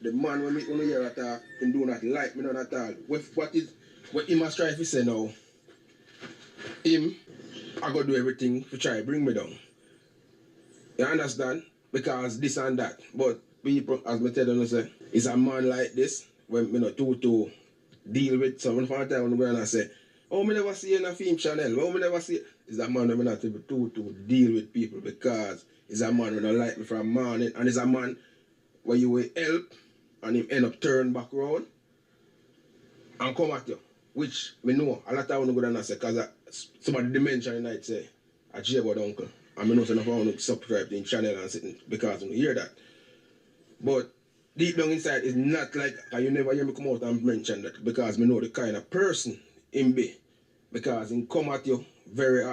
the man when me hear attack, him do not like me none at all. What he must try to say now, him, I go do everything to try to bring me down. You understand? Because this and that. But people, as me tell them, say, it's a man like this, when me not to deal with someone from the time when I'm going to say, oh, me never see in a film channel, oh, me never see. It's a man that me not able to deal with people because it's a man who don't like me from morning, and it's a man where you will help and him end up turn back around and come at you. Which me know a lot of people go down and say, because somebody did mention in the night say, a J-Bud uncle. And I know some of you subscribe to the channel and sitting because you hear that. But deep down inside it's not like, you never hear me come out and mention that because me know the kind of person him be. Because he come at you very,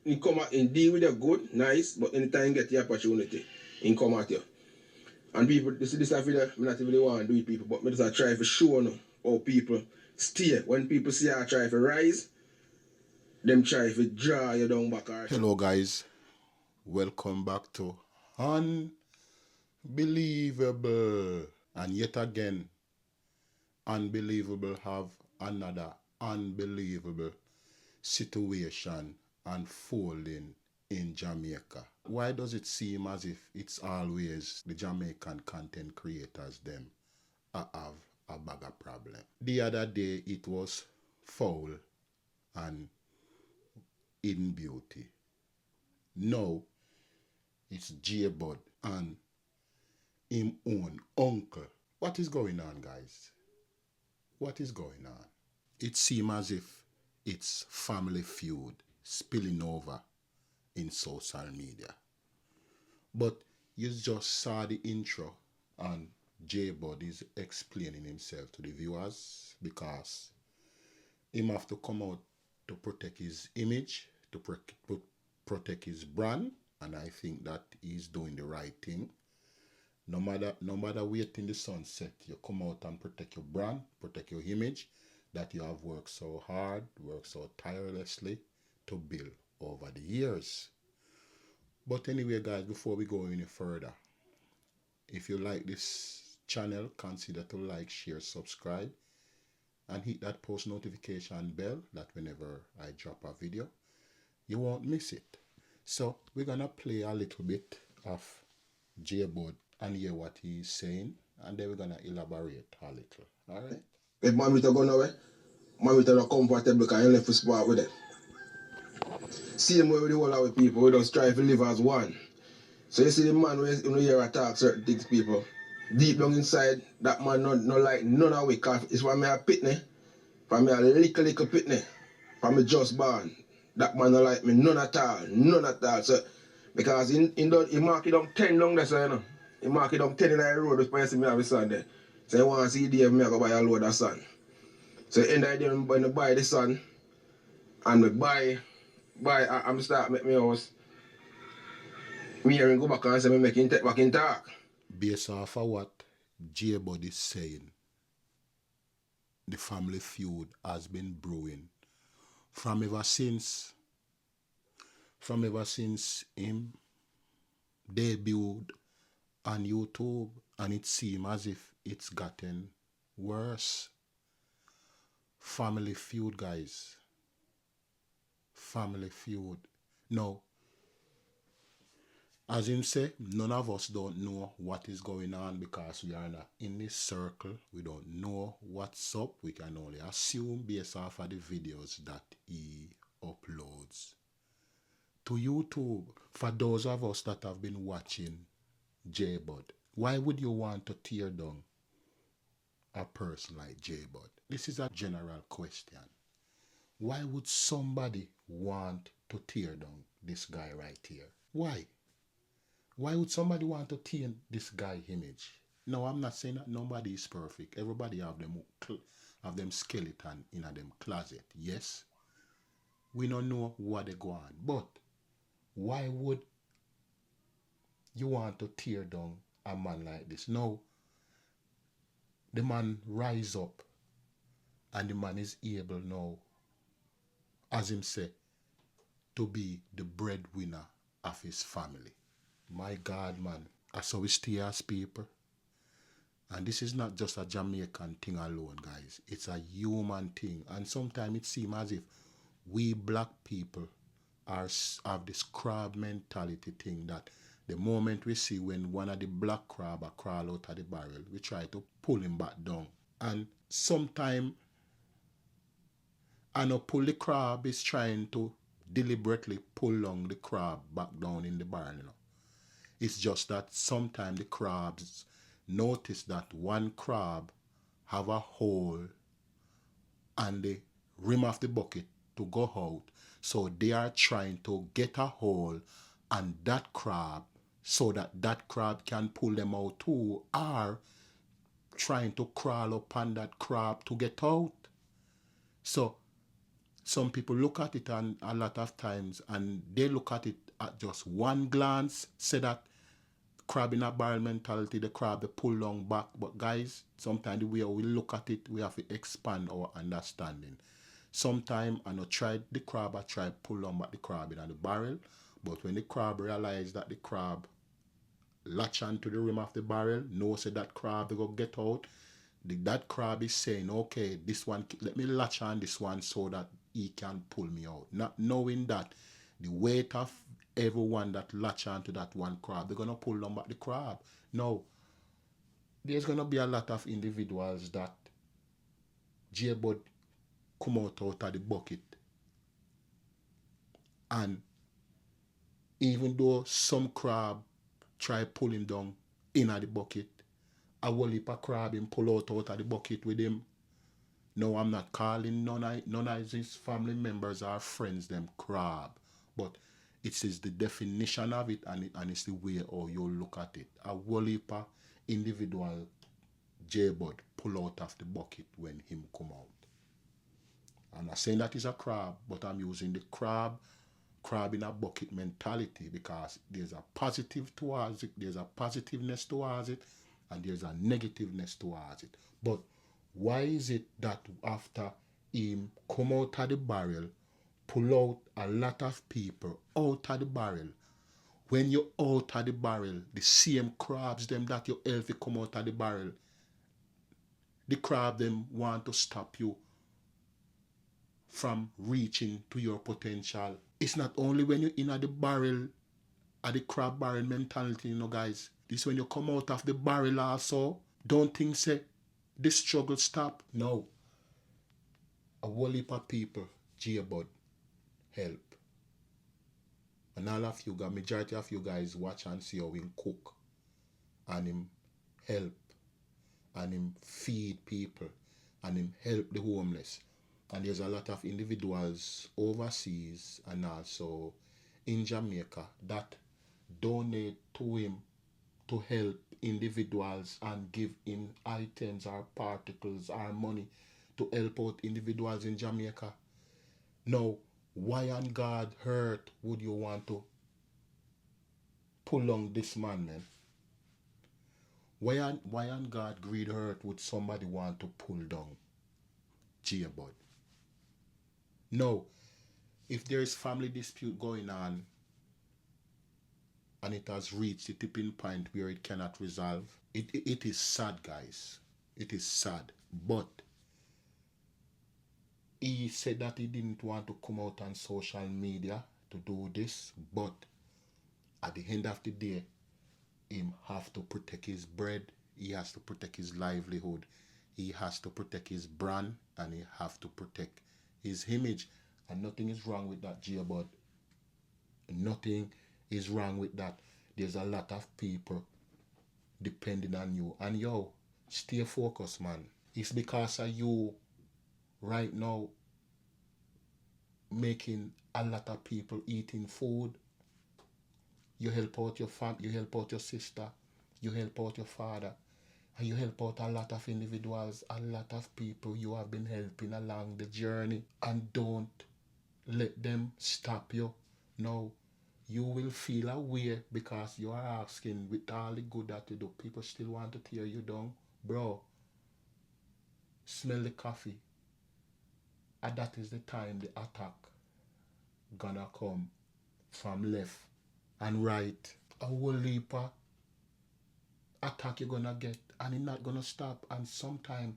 he come at, he deal with you good, nice, but anytime he get the opportunity, he come at you. And people, you see this video, I not really want to do it people, but I just try to show you how people stay. When people see I try to rise, them try to draw you down back. Hello guys, welcome back to Unbelievable. And yet again, Unbelievable have another unbelievable situation unfolding in Jamaica. Why does it seem as if it's always the Jamaican content creators them have a bigger problem? The other day it was foul and in beauty. Now it's J-Bud and him own uncle. What is going on, guys? What is going on? It seems as if it's family feud spilling over in social media. But you just saw the intro and J-Bud is explaining himself to the viewers because him have to come out to protect his image, to protect his brand, and I think that he's doing the right thing. No matter waiting the sunset, you come out and protect your brand, protect your image that you have worked so hard, worked so tirelessly to build over the years. But anyway, guys, before we go any further, if you like this channel, consider to like, share, subscribe, and hit that post notification bell that whenever I drop a video, you won't miss it. So we're gonna play a little bit of J-Bud and hear what he's saying, and then we're gonna elaborate a little. Alright? If mommy to go nowhere, mommy to not comfortable because you left for sport with it. Same way with the whole of the people, we just try to live as one. So you see the man when you hear attack certain things people, deep down inside, that man not like none of we, cause it's from me a pitney, from me a little pitney, from me just born. That man not like me none at all. So because he mark it down 10 down there, so you know. He mark it down 10 in the road, just when see me have a son there. So you want to see Dave, me I go buy a load of sun. So end of the day when I buy the sun, and me buy I'm start make me house. Me hearing go back and say me make him take back in talk. Based off of what J-Bud is saying, the family feud has been brewing from ever since him debuted on YouTube, and it seems as if it's gotten worse. Family feud, guys. Family feud. Now, as him say, none of us don't know what is going on because we are not in this circle. We don't know what's up. We can only assume based off of the videos that he uploads to YouTube. For those of us that have been watching J-Bud, why would you want to tear down a person like J-Bud? This is a general question. Why would somebody want to tear down this guy right here? Why? Why would somebody want to tear this guy's image? No, I'm not saying that nobody is perfect. Everybody have them skeleton in them closet. Yes, we don't know what they go on. But why would you want to tear down a man like this? No, the man rise up and the man is able now, as him say, to be the breadwinner of his family. My God, man. That's how we stay as people. And this is not just a Jamaican thing alone, guys. It's a human thing. And sometimes it seems as if we black people have this crab mentality thing that the moment we see when one of the black crab a crawl out of the barrel, we try to pull him back down. And sometimes I know pull the crab is trying to deliberately pull down the crab back down in the barrel, you know. It's just that sometimes the crabs notice that one crab have a hole on the rim of the bucket to go out. So they are trying to get a hole on that crab so that that crab can pull them out too, or trying to crawl upon that crab to get out. So some people look at it and a lot of times and they look at it at just one glance, say that crab in a barrel mentality, the crab they pull long back. But guys, sometimes the way we look at it, we have to expand our understanding. Sometimes I know try the crab, I try pull on back the crab in the barrel, but when the crab realize that the crab latch onto the rim of the barrel, know say that crab they go get out, that crab is saying, okay, this one, let me latch on this one so that he can pull me out. Not knowing that the weight of everyone that latch onto that one crab, they're going to pull on back the crab. Now, there's going to be a lot of individuals that J-Bud come out of the bucket. And even though some crab try pull him down in the bucket, a whole heap of crab him pull out of the bucket with him. No, I'm not calling none of his family members or friends them crab, but it is the definition of it and it's the way how you look at it. A whole heap of individual J-Bud pull out of the bucket when him come out. I'm not saying that is a crab, but I'm using the crab in a bucket mentality because there's a positive towards it, there's a positiveness towards it, and there's a negativeness towards it. But why is it that after him come out of the barrel, pull out a lot of people out of the barrel, when you out of the barrel, the same crabs them that you healthy come out of the barrel, the crab them want to stop you from reaching to your potential. It's not only when you're in the barrel, at the crab barrel mentality, you know, guys. This when you come out of the barrel also. Don't think say the struggle stop. No. A whole heap of people, J-Bud, help. And all of you guys, majority of you guys watch and see how him cook. And him help. And him feed people. And him help the homeless. And there's a lot of individuals overseas and also in Jamaica that donate to him to help individuals and give him items or particles or money to help out individuals in Jamaica. Now, why on God hurt would you want to pull on this man? Why on God greed hurt would somebody want to pull down J-Bud? No, if there is family dispute going on and it has reached the tipping point where it cannot resolve, it is sad, guys. It is sad. But he said that he didn't want to come out on social media to do this, but at the end of the day, him have to protect his bread, he has to protect his livelihood, he has to protect his brand, and he have to protect his image. And nothing is wrong with that, J-Bud. Nothing is wrong with that. There's a lot of people depending on you. And yo, stay focused, man. It's because of you right now making a lot of people eating food. You help out your family, you help out your sister, you help out your father, and you help out a lot of individuals, a lot of people you have been helping along the journey. And don't let them stop you. No, you will feel a way because you are asking with all the good that you do. People still want to tear you down. Bro, smell the coffee. And that is the time the attack gonna come from left and right. A whole heap of attack you're gonna get. and it's not gonna stop. And sometime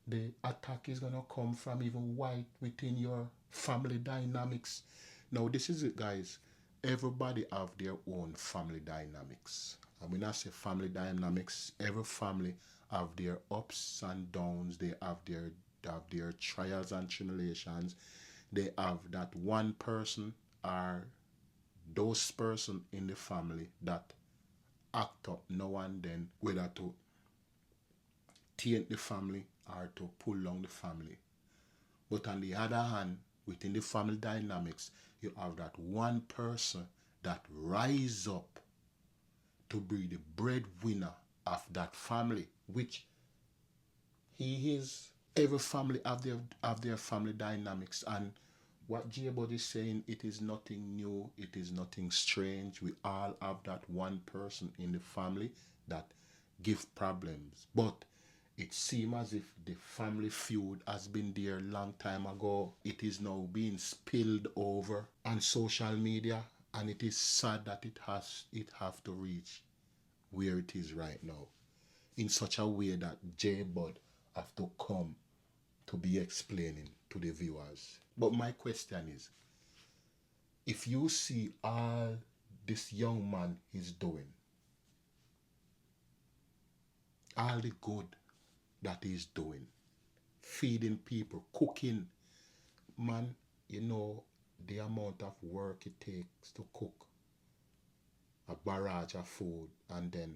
the attack is gonna come from even white within your family dynamics. Now this is it, guys. Everybody have their own family dynamics. And when I say family dynamics, every family have their ups and downs. They have their trials and tribulations. They have that one person or those person in the family that act up now and then, whether to taint the family or to pull down the family. But on the other hand, within the family dynamics, you have that one person that rise up to be the breadwinner of that family, which he is. Every family have their family dynamics, and what J-Bud is saying, it is nothing new, it is nothing strange. We all have that one person in the family that give problems. But it seems as if the family feud has been there a long time ago. It is now being spilled over on social media, and it is sad that it have to reach where it is right now, in such a way that J-Bud have to come to be explaining to the viewers. But my question is, if you see all this young man is doing, all the good that he's doing, feeding people, cooking, man, you know the amount of work it takes to cook a barrage of food and then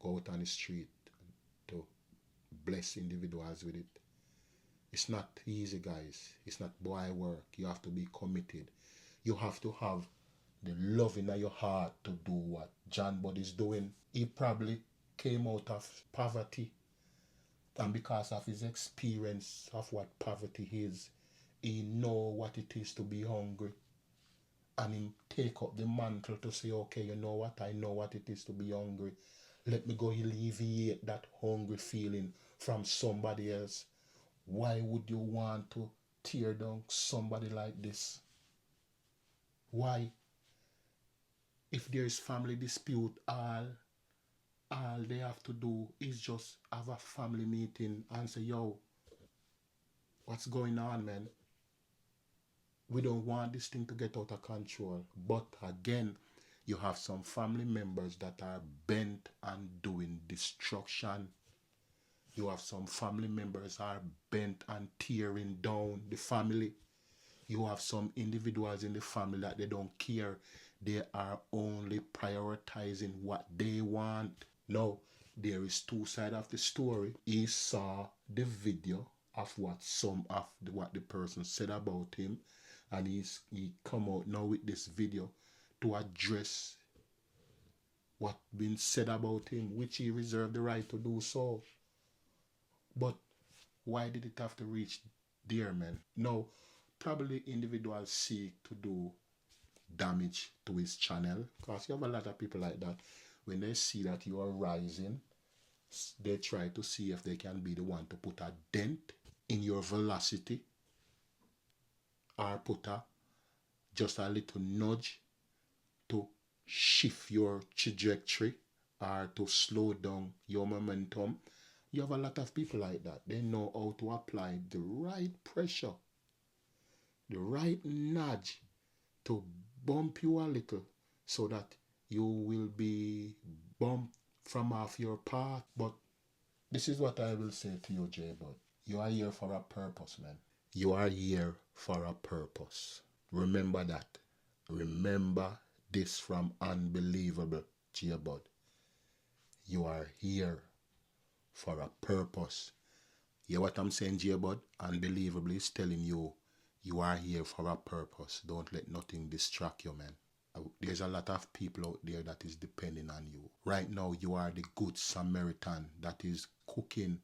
go out on the street to bless individuals with it. It's not easy, guys. It's not boy work. You have to be committed. You have to have the love in your heart to do what John Bud is doing. He probably came out of poverty, and because of his experience of what poverty is, he know what it is to be hungry, and him take up the mantle to say, okay, you know what, I know what it is to be hungry. Let me go alleviate that hungry feeling from somebody else. Why would you want to tear down somebody like this? Why? If there is family dispute, all they have to do is just have a family meeting and say, yo, what's going on, man? We don't want this thing to get out of control. But again, you have some family members that are bent on doing destruction. You have some family members are bent on tearing down the family. You have some individuals in the family that they don't care. They are only prioritizing what they want. Now, there is two sides of the story. He saw the video of what what the person said about him, and he come out now with this video to address what been said about him, which he reserved the right to do so. But why did it have to reach there, man? No, probably individuals seek to do damage to his channel, because you have a lot of people like that. When they see that you are rising, they try to see if they can be the one to put a dent in your velocity, or put just a little nudge to shift your trajectory, or to slow down your momentum. You have a lot of people like that. They know how to apply the right pressure, the right nudge to bump you a little, so that you will be bumped from off your path. But this is what I will say to you, J-Bud. You are here for a purpose, man. You are here for a purpose. Remember that. Remember this from Unbelievable, J-Bud. You are here for a purpose. Hear what I'm saying, J-Bud? Unbelievably is telling you, you are here for a purpose. Don't let nothing distract you, man. There's a lot of people out there that is depending on you. Right now, you are the good Samaritan that is cooking,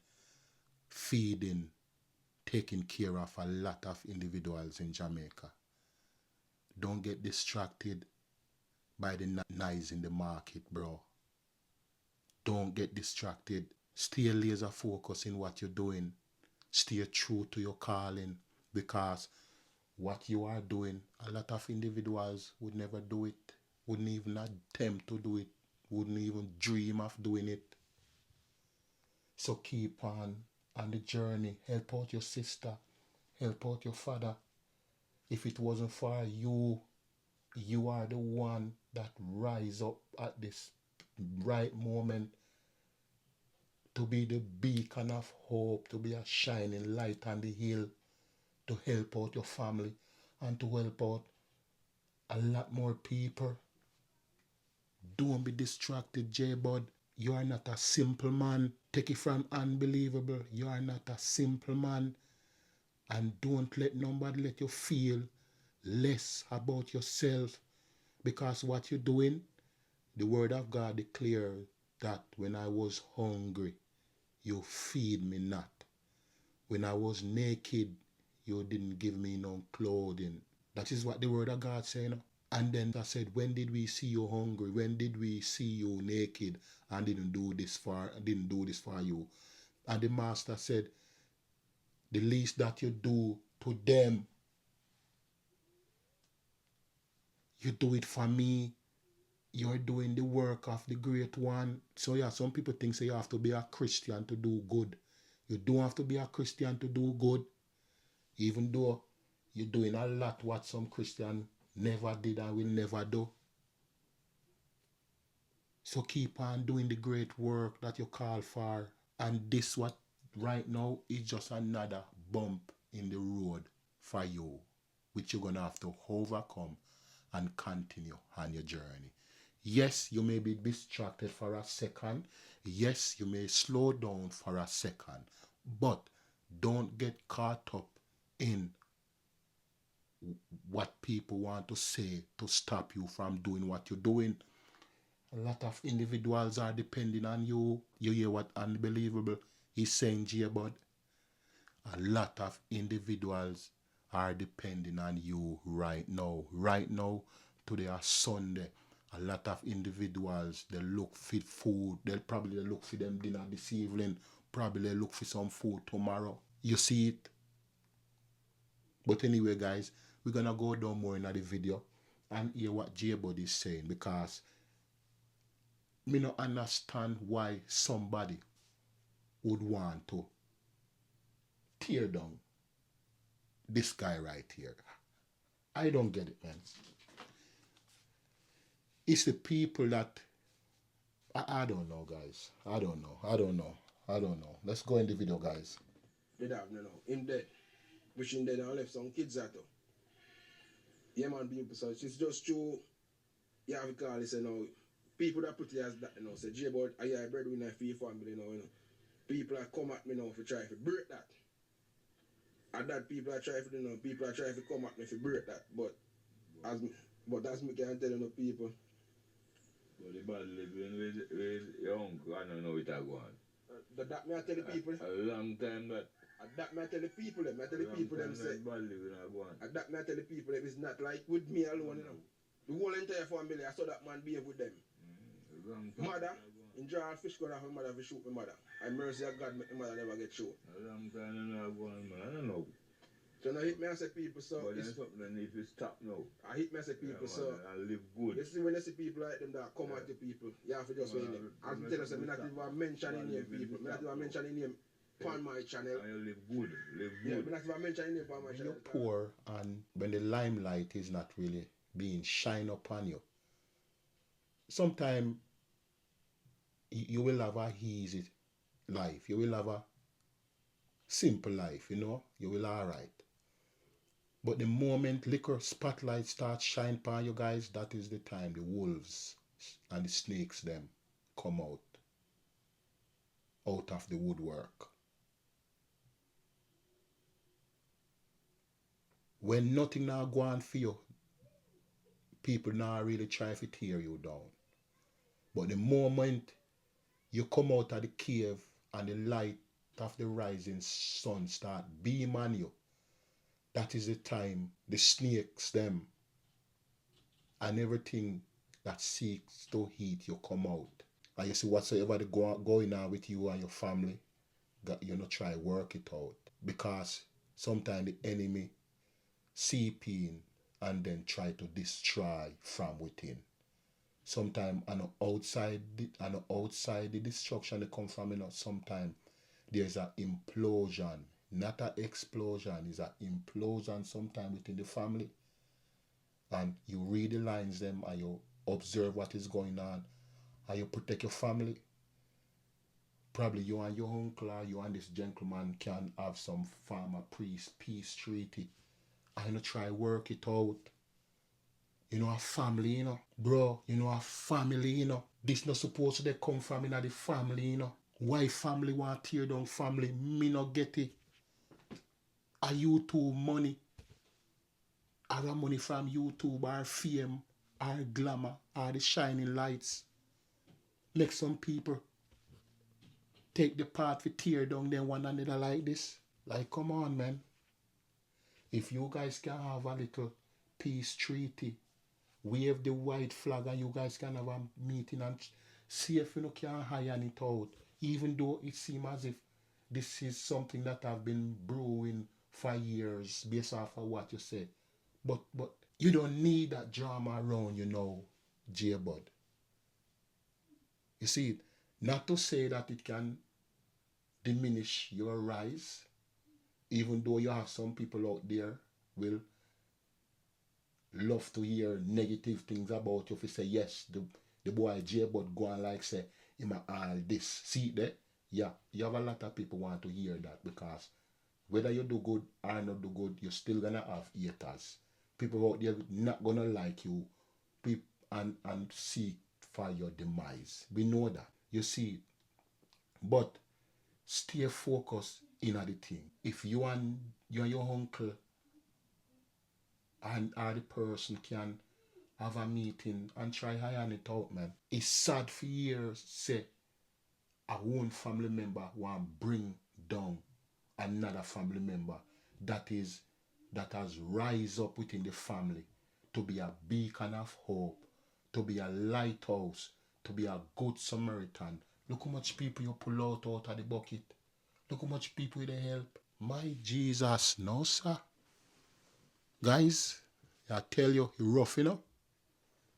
feeding, taking care of a lot of individuals in Jamaica. Don't get distracted by the noise in the market, bro. Don't get distracted. Stay laser focused in what you're doing. Stay true to your calling, because what you are doing, a lot of individuals would never do it, wouldn't even attempt to do it, wouldn't even dream of doing it. So keep on the journey. Help out your sister. Help out your father. If it wasn't for you, you are the one that rise up at this right moment to be the beacon of hope, to be a shining light on the hill, to help out your family and to help out a lot more people. Don't be distracted, J-Bud. You are not a simple man. Take it from unbelievable. You are not a simple man. And don't let nobody let you feel less about yourself. Because what you're doing, the word of God declares that when I was hungry, you feed me not. When I was naked, you didn't give me no clothing. That is what the word of God says. And then I said, when did we see you hungry? When did we see you naked and didn't do this for you? And the master said, the least that you do to them, you do it for me. You're doing the work of the great one. So yeah, some people think say you have to be a Christian to do good. You don't have to be a Christian to do good. Even though you're doing a lot what some Christian never did and will never do. So keep on doing the great work that you call for. And this what right now is just another bump in the road for you, which you're going to have to overcome and continue on your journey. Yes, you may be distracted for a second. Yes, you may slow down for a second. But don't get caught up in what people want to say to stop you from doing what you're doing. A lot of individuals are depending on you. You hear what unbelievable he's saying, J-Bud? A lot of individuals are depending on you right now. Right now, today is Sunday. A lot of individuals, they look for food. They'll probably look for them dinner this evening. Probably look for some food tomorrow. You see it? But anyway, guys, we're going to go down more in the video and hear what J-Bud is saying, because me not understand why somebody would want to tear down this guy right here. I don't get it, man. It's the people that I don't know, guys. I don't know. Let's go in the video, guys. Dead have no. Him dead. Wishing dead and left some kids out. Yeah, man, people. So it's just true. You have to call this, people that put it as that, say, J-Bud, I hear breadwinner for your family, you know. People that come at me now for try to break that. And that people are trying to, people are trying to come at me for break that. But as me can tell people. But the bad living with your uncle, I don't know it I go on. That me I tell the people. A long time that. That me I tell the people them. I tell the people them say. Bad living I go on. That me I tell the people them, it's not like with me alone, The whole entire family, I saw that man behave with them. Mother, in draw fish gun off my mother to shoot my mother. I mercy of God make my mother never get shot. A long time I go on, man. I don't know. So now hit me and say people so. But then something that need to stop now. I hit me and say people so. I live good. You see when you see people like them that come at the people, you have to just wait them. As I tell us, I'm not even mentioning name people. I'm not even mentioning name on my channel. And you live good. Yeah, I'm not even mentioning name on my When channel. you're poor and when the limelight is not really being shined upon you, sometimes you will have a easy life. You will have a simple life, You will alright. But the moment liquor spotlight starts shine upon you guys, that is the time the wolves and the snakes them come out of the woodwork. When nothing now go on for you, people now really try to tear you down. But the moment you come out of the cave and the light of the rising sun start beam on you, that is the time the snakes them and everything that seeks to eat you come out. And you see whatsoever going on with you and your family, you not try work it out. Because sometimes the enemy seep in and then try to destroy from within. Sometimes on the outside the destruction they come from, sometimes there's an implosion, not an explosion, it's an implosion sometime within the family. And you read the lines them and you observe what is going on and you protect your family. Probably you and your uncle or you and this gentleman can have some farmer priest peace treaty. And you try work it out. You know, a family, you know. Bro, you know, a family, you know. This not supposed to come from in the family, you know. Why family want to tear down family? Me not get it. Are YouTube money? Are the money from YouTube or fame or glamour or the shining lights? Make some people take the part to tear down them one another like this. Like, come on, man. If you guys can have a little peace treaty, wave the white flag and you guys can have a meeting and see if you can iron it out. Even though it seems as if this is something that have been brewing for years based off of what you say. But you don't need that drama around, you know, J-Bud. You see, not to say that it can diminish your rise, even though you have some people out there will love to hear negative things about you. If you say, yes, the boy J-Bud go on like say, him all this. See there? Yeah, you have a lot of people want to hear that because whether you do good or not do good, you're still going to have haters. People out there not going to like you and seek for your demise. We know that. You see, but stay focused in the thing. If you and your uncle and the person can have a meeting and try iron it out, man. It's sad for years say a one family member want bring down another family member that has rise up within the family to be a beacon of hope, to be a lighthouse, to be a good Samaritan. Look how much people you pull out of the bucket. Look how much people they help. My Jesus, no sir. Guys, I tell you, he rough, you know.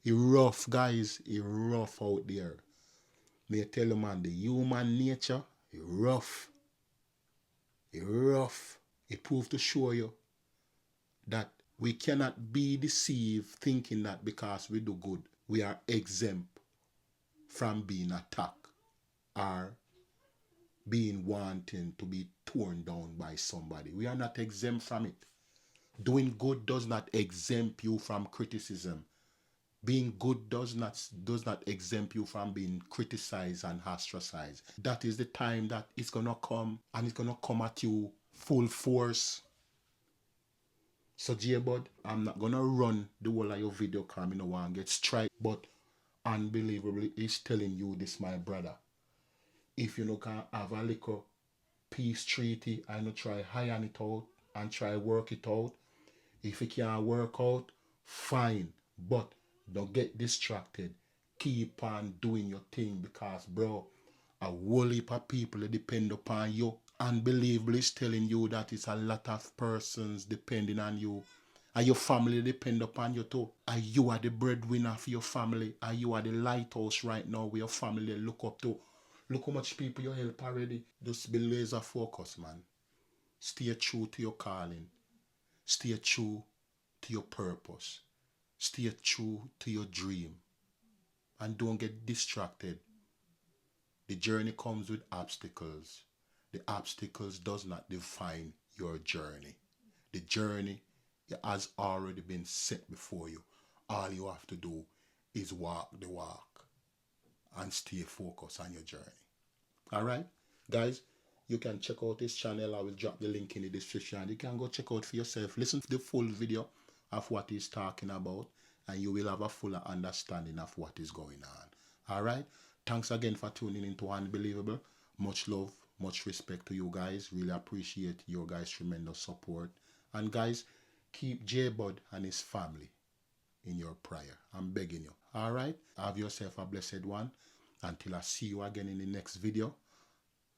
He rough, guys. He rough out there. May I tell you, man, the human nature, he rough. He rough. He proved to show you that we cannot be deceived thinking that because we do good, we are exempt from being attacked or being wanting to be torn down by somebody. We are not exempt from it. Doing good does not exempt you from criticism. Being good does not exempt you from being criticized and ostracized. That is the time that it's gonna come, and it's gonna come at you full force. So J-Bud, I'm not gonna run the whole of your video because I don't want to get strike. But unbelievably, it's telling you this, my brother. If you can have a little peace treaty and try iron it out and try work it out. If it can't work out, fine. But don't get distracted. Keep on doing your thing because, bro, a whole heap of people depend upon you. Unbelievably, it's telling you that it's a lot of persons depending on you. And your family depend upon you too. And you are the breadwinner for your family. And you are the lighthouse right now where your family look up to. Look how much people you help already. Just be laser focused, man. Stay true to your calling. Stay true to your purpose. Stay true to your dream. And don't get distracted. The journey comes with obstacles. The obstacles does not define your journey. The journey has already been set before you. All you have to do is walk the walk and stay focused on your journey. Alright? Guys, you can check out this channel. I will drop the link in the description. You can go check out for yourself. Listen to the full video of what he's talking about and you will have a fuller understanding of what is going on. Alright? Thanks again for tuning into Unbelievable. Much love, much respect to you guys. Really appreciate your guys' tremendous support. And guys, keep J-Bud and his family in your prayer. I'm begging you. Alright? Have yourself a blessed one. Until I see you again in the next video,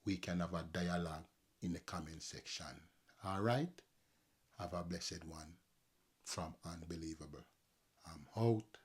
we can have a dialogue in the comment section. Alright? Have a blessed one from Unbelievable. I'm out.